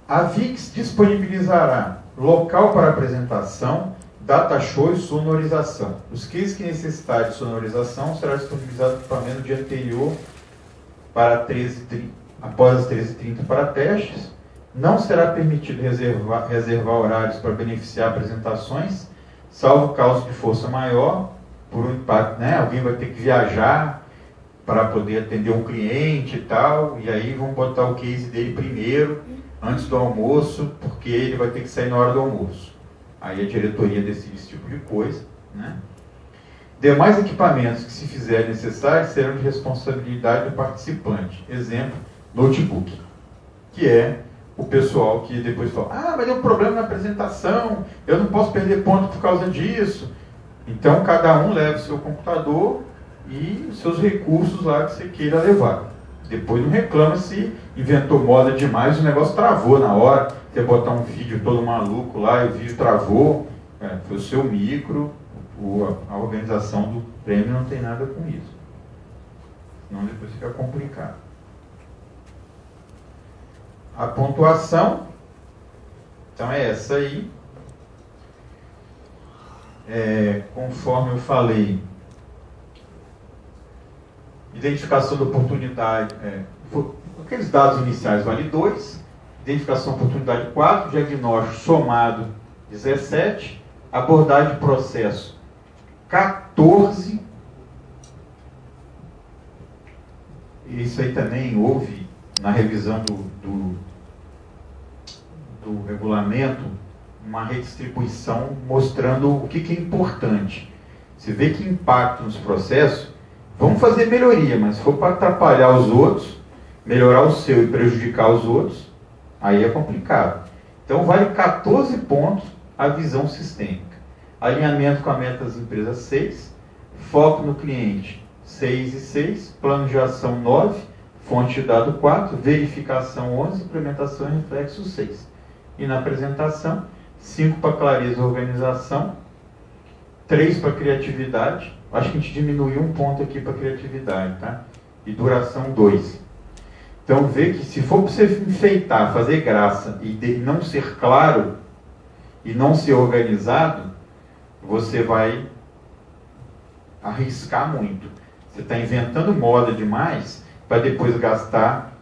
S1: A VIX disponibilizará local para apresentação, data show e sonorização. Os cases que necessitarem de sonorização será disponibilizado equipamento no dia anterior para 13h30, após as 13h30 para testes. Não será permitido reservar horários para beneficiar apresentações, salvo caso de força maior, por um impacto, né? Alguém vai ter que viajar para poder atender um cliente e tal, e aí vão botar o case dele primeiro, antes do almoço, porque ele vai ter que sair na hora do almoço. Aí a diretoria decide esse tipo de coisa, né? Demais equipamentos que, se fizerem necessários, serão de responsabilidade do participante. Exemplo, notebook, que é o pessoal que depois fala, mas deu um problema na apresentação, eu não posso perder ponto por causa disso. Então, cada um leva o seu computador e os seus recursos lá que você queira levar. Depois não reclama se inventou moda demais, o negócio travou na hora, você botar um vídeo todo maluco lá e o vídeo travou, foi o seu micro, a organização do prêmio não tem nada com isso. Senão depois fica complicado. A pontuação, então é essa aí. Conforme eu falei, identificação da oportunidade, aqueles dados iniciais vale 2, identificação da oportunidade 4, diagnóstico somado 17, abordagem de processo 14, isso aí também houve na revisão do regulamento, uma redistribuição mostrando o que é importante. Você vê que impacta nos processos, vamos fazer melhoria, mas se for para atrapalhar os outros, melhorar o seu e prejudicar os outros, aí é complicado. Então vale 14 pontos a visão sistêmica. Alinhamento com a meta das empresas 6, foco no cliente 6 e 6, plano de ação 9, fonte de dado 4, verificação 11, implementação e reflexo 6. E na apresentação, 5 para clareza e organização, 3 para criatividade, acho que a gente diminuiu um ponto aqui para criatividade, tá? E duração 2. Então vê que se for para você enfeitar, fazer graça e não ser claro e não ser organizado, você vai arriscar muito. Você está inventando moda demais para depois gastar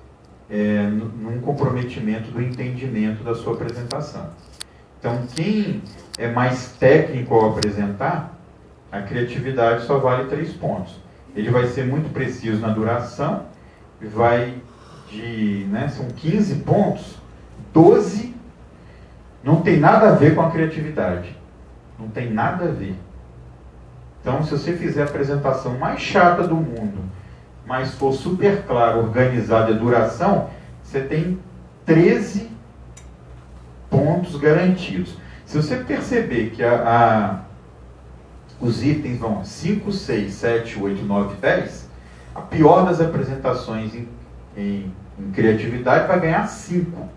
S1: num comprometimento do entendimento da sua apresentação. Então, quem é mais técnico ao apresentar, a criatividade só vale 3 pontos. Ele vai ser muito preciso na duração, são 15 pontos, 12 não tem nada a ver com a criatividade. Não tem nada a ver. Então, se você fizer a apresentação mais chata do mundo, mas for super claro, organizado e a duração, você tem 13 pontos garantidos. Se você perceber que os itens vão 5, 6, 7, 8, 9, 10, a pior das apresentações em criatividade vai ganhar 5.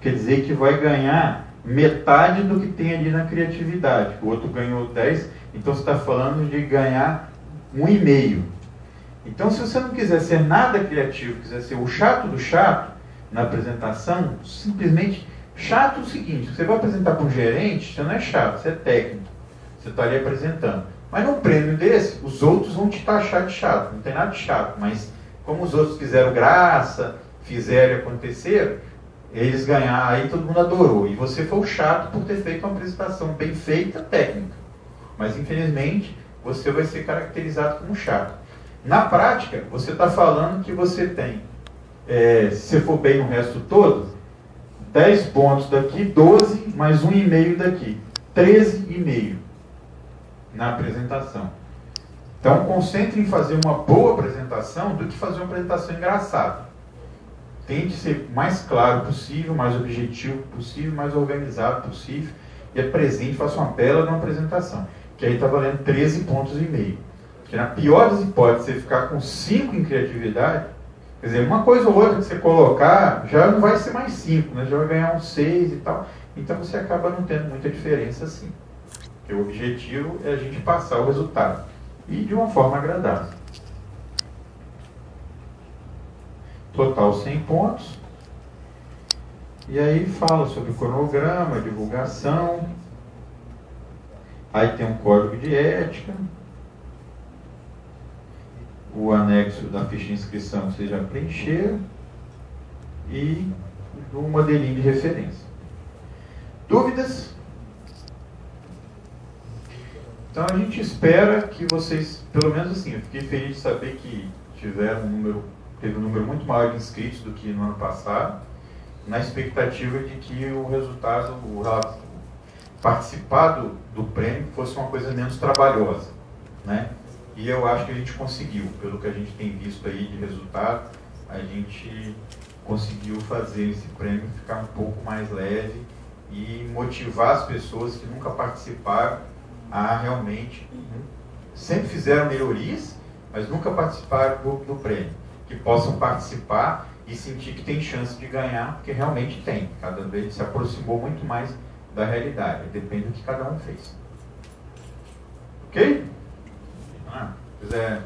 S1: Quer dizer que vai ganhar metade do que tem ali na criatividade. O outro ganhou 10, então você está falando de ganhar 1,5. Então, se você não quiser ser nada criativo, quiser ser o chato do chato na apresentação, simplesmente chato é o seguinte: você vai apresentar para um gerente, você não é chato, você é técnico, você está ali apresentando. Mas num prêmio desse, os outros vão te taxar de chato, não tem nada de chato, mas como os outros fizeram graça, fizeram e aconteceram, eles ganharam, aí todo mundo adorou. E você foi o chato por ter feito uma apresentação bem feita, técnica. Mas infelizmente, você vai ser caracterizado como chato. Na prática, você está falando que você tem, se você for bem no resto todo, 10 pontos daqui, 12, mais 1,5 daqui, 13,5 na apresentação. Então, concentre em fazer uma boa apresentação do que fazer uma apresentação engraçada. Tente ser mais claro possível, mais objetivo possível, mais organizado possível, e apresente, faça uma bela de uma apresentação, que aí está valendo 13,5 pontos. Porque na pior das hipóteses, você ficar com 5 em criatividade, quer dizer, uma coisa ou outra que você colocar, já não vai ser mais 5, né? Já vai ganhar uns 6 e tal. Então você acaba não tendo muita diferença assim. Porque o objetivo é a gente passar o resultado. E de uma forma agradável. Total 100 pontos. E aí fala sobre o cronograma, divulgação. Aí tem um código de ética. O anexo da ficha de inscrição que vocês já preencheram. E o modelinho de referência. Dúvidas? Então a gente espera que vocês, pelo menos assim, eu fiquei feliz de saber que teve um número muito maior de inscritos do que no ano passado, na expectativa de que o resultado, participar do prêmio fosse uma coisa menos trabalhosa, né? E eu acho que a gente conseguiu, pelo que a gente tem visto aí de resultado, a gente conseguiu fazer esse prêmio ficar um pouco mais leve e motivar as pessoas que nunca participaram a realmente, sempre fizeram melhorias, mas nunca participaram do prêmio, que possam participar e sentir que tem chance de ganhar, porque realmente tem, cada vez se aproximou muito mais da realidade, depende do que cada um fez. Ok? Se quiser